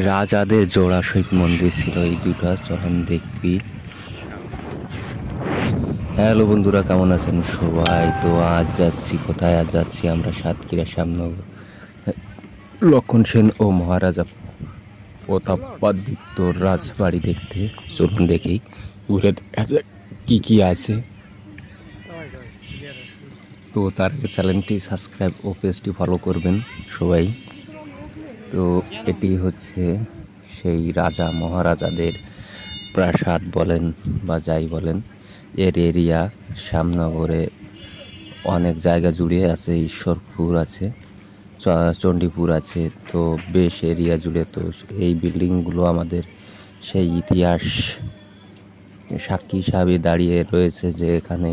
রাজাদের জোড়া শহীদ মন্দির ছিল এই দুটা। চলেন দেখবি। হ্যালো বন্ধুরা, কেমন আছেন সবাই? তো আজ যাচ্ছি কোথায়? আজ যাচ্ছি আমরা সাতক্ষীরা শ্যামনগর লক্ষণ সেন ও মহারাজা প্রতাপাদিত্য রাজবাড়ি দেখতে। চলুন দেখি, ঘুরে দেখা যাক কী কী আছে। তো তার আগে চ্যানেলটি সাবস্ক্রাইব ও পেজটি ফলো করবেন সবাই। তো এটি হচ্ছে সেই রাজা মহারাজাদের প্রাসাদ বলেন বা যাই বলেন, এর এরিয়া শ্যামনগরে অনেক জায়গা জুড়ে আছে। ঈশ্বরপুর আছে, চণ্ডীপুর আছে, তো বেশ এরিয়া জুড়ে। তো এই বিল্ডিংগুলো আমাদের সেই ইতিহাস সাক্ষী হিসাবে দাঁড়িয়ে রয়েছে যে এখানে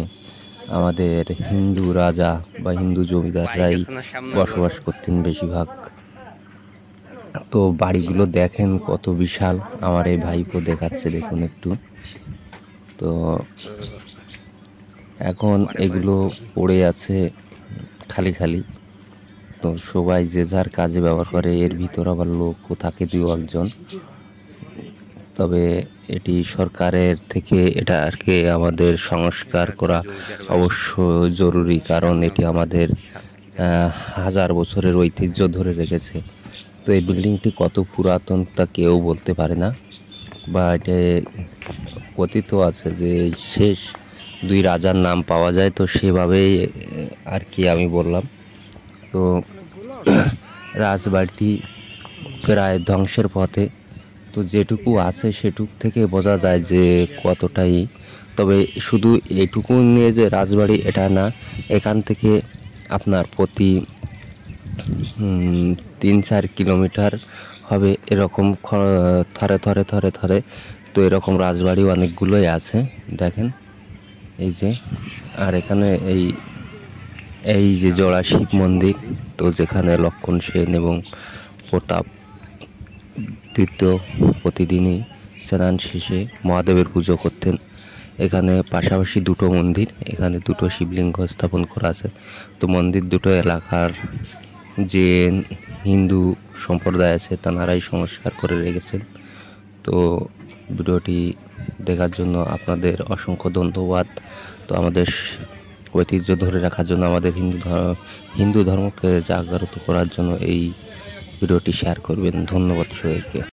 আমাদের হিন্দু রাজা বা হিন্দু জমিদাররাই বসবাস করতেন বেশিরভাগ। তো বাড়িগুলো দেখেন কত বিশাল। আমার এই ভাইপো দেখাচ্ছে, দেখুন একটু। তো এখন এগুলো পড়ে আছে খালি খালি। তো সবাই যে যার কাজে ব্যবহার করে, এর ভিতর আবার লোকও থাকে দু একজন। তবে এটি সরকারের থেকে এটা আর কি আমাদের সংস্কার করা অবশ্য জরুরি, কারণ এটি আমাদের হাজার বছরের ঐতিহ্য ধরে রেখেছে। তো এই বিল্ডিংটি কত পুরাতন তা কেউ বলতে পারে না, বা এটা কথিত আছে যে শেষ দুই রাজার নাম পাওয়া যায়, তো সেভাবেই আর কি আমি বললাম। তো রাজবাড়িটি প্রায় ধ্বংসের পথে। তো যেটুকু আছে সেটুক থেকে বোঝা যায় যে কতটাই। তবে শুধু এইটুকু নিয়ে যে রাজবাড়ি এটা না, এখান থেকে আপনার প্রতি 3-4 কিলোমিটার হবে এরকম থরে থরে থরে থরে। তো এরকম রাজবাড়ি অনেকগুলোই আছে দেখেন, এই যে। আর এখানে এই যে জোড়া শিব মন্দির, তো যেখানে লক্ষণ সেন এবং প্রতাপ দ্বিতীয় প্রতিদিনই স্নান শেষে মহাদেবের পুজো করতেন। এখানে পাশাপাশি দুটো মন্দির, এখানে দুটো শিবলিঙ্গ স্থাপন করা আছে। তো মন্দির দুটো এলাকার যে হিন্দু সম্প্রদায় আছে তাঁরাই সংস্কার করে রেখেছেন। তো ভিডিওটি দেখার জন্য আপনাদের অসংখ্য ধন্যবাদ। তো আমাদের ঐতিহ্য ধরে রাখার জন্য, আমাদের হিন্দু ধর্মকে জাগ্রত করার জন্য এই ভিডিওটি শেয়ার করবেন। ধন্যবাদ সবাইকে।